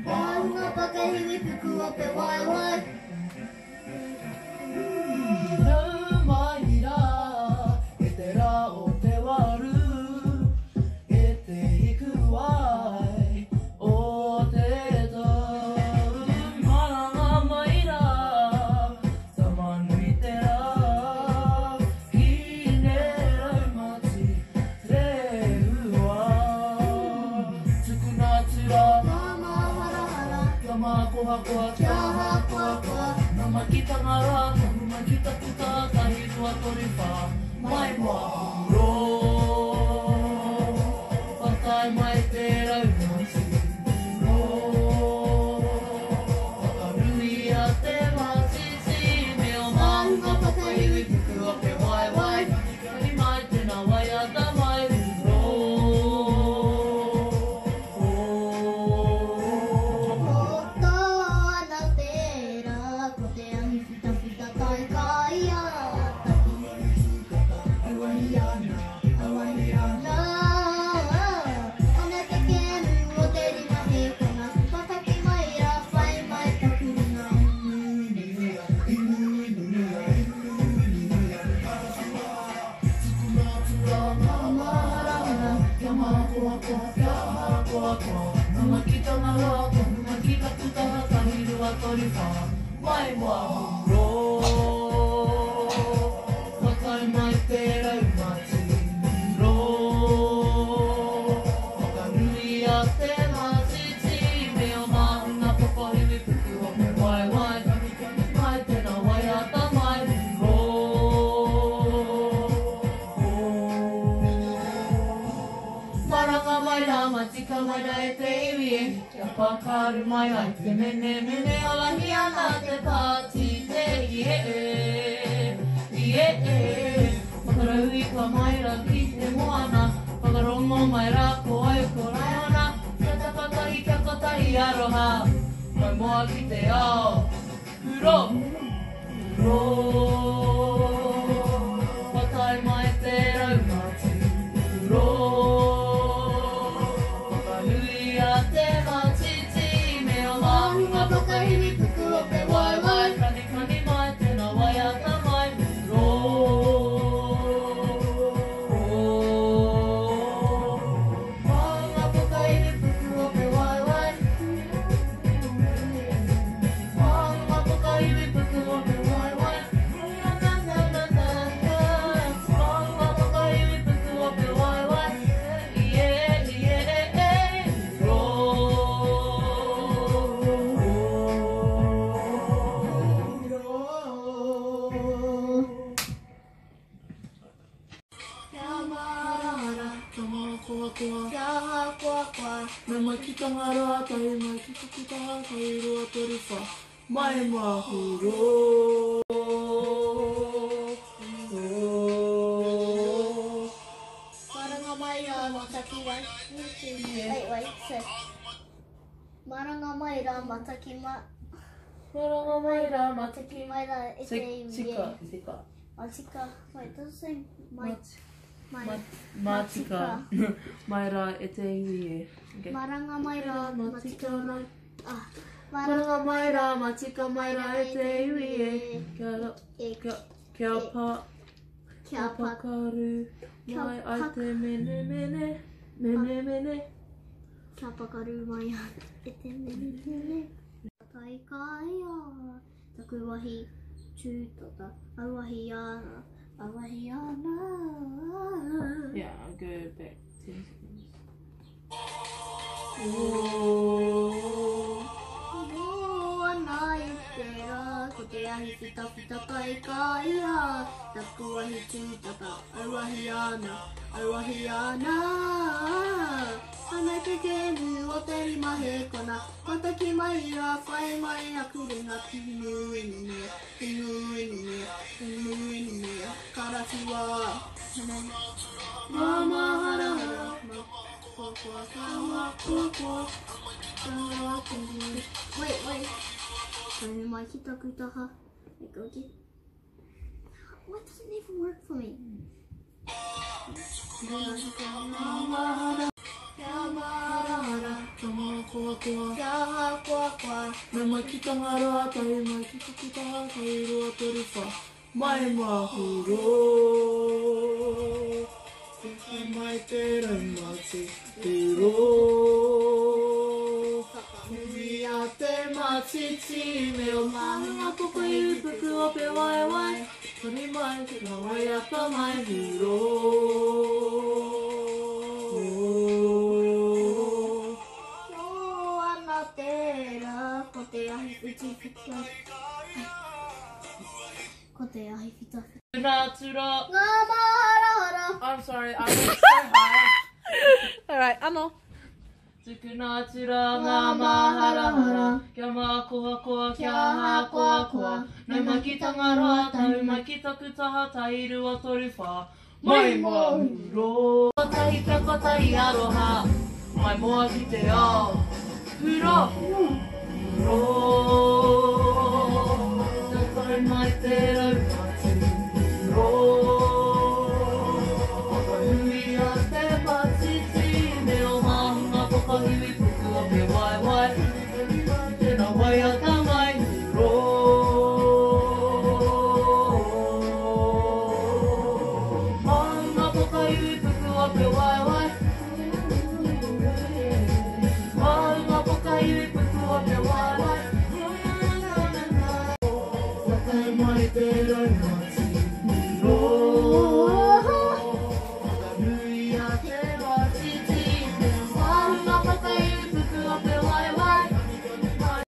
Wanna pakai hiwipuku ope wai wai. Nama kita ngarang, nama kita puta, kahit watori pa, may mahuro. Patay may pera, may siguro. Pakarui ate masisi, may umang kapapay, buku ape wai wai, kani may tinaway at may huro. Nama kita ngarang, nama kita puta, kahit watori pa, may mahuro. Patay may pera, may siguro. Pakarui ate masisi, may umang napapahili, puti ope wai wai, kani may tinaway at may huro. Parang amay na matika may na ete Pakaru mai ai te mene mene alahia na te pati te Pakaraui ka mai ra ki te moana Pakarongo mai ra ko ai ko raiona Kata katahi ka katahi aroha Kai moa ki te ao Huro Huro Patai mai te raumati Huro Nama kita ngara, tayo mai kita kita, tayo roa torifa, mai mahuro. Parang amay mataki wai. Wait, sir. Parang amay mataki ma. Parang amay mataki. May ra ite Sika. Sika. Wait, doesn't say my. Matika. Maira ete iwie. Maranga maira matika na. Maranga maira matika maira ete iwie. Kia pakaru. Mai ate mene mene. Kia pakaru mai ete mene mene. Tai kaya. Taku wahi chūtota. Awahiana. Awahiana. Yeah, I'll go back 10 seconds. Naitera, koteahi fita kai kaya. Taku wahi chūtota. Awahiana. Ana te kemu o te rimahe kona. Kotaki mai a whai mai a kurenga kinu inu mea. Karasi wa Mama hara hara. Wait. Kani mai ki taku taha. Why doesn't it even work for me? コキャーハーコアコアナマキタハラタイマキタキタハタイロアトリファマイマフロマイテライマチフロ海やてまちちめおまんやここゆぷくおぺわいわいとりまいてかわやたまいフロコテヤヒフィトコテヤヒフィトつらつらガマハラハ I'm sorry, I was so high. Alright, ano? つくなつらがまはらはらキャマコワコワキャハコワコワナマキタガラタイマキタクタハタイルワトリファマイマフロータイタコタイアロハマイモアキテヨフロフロータイマイテラ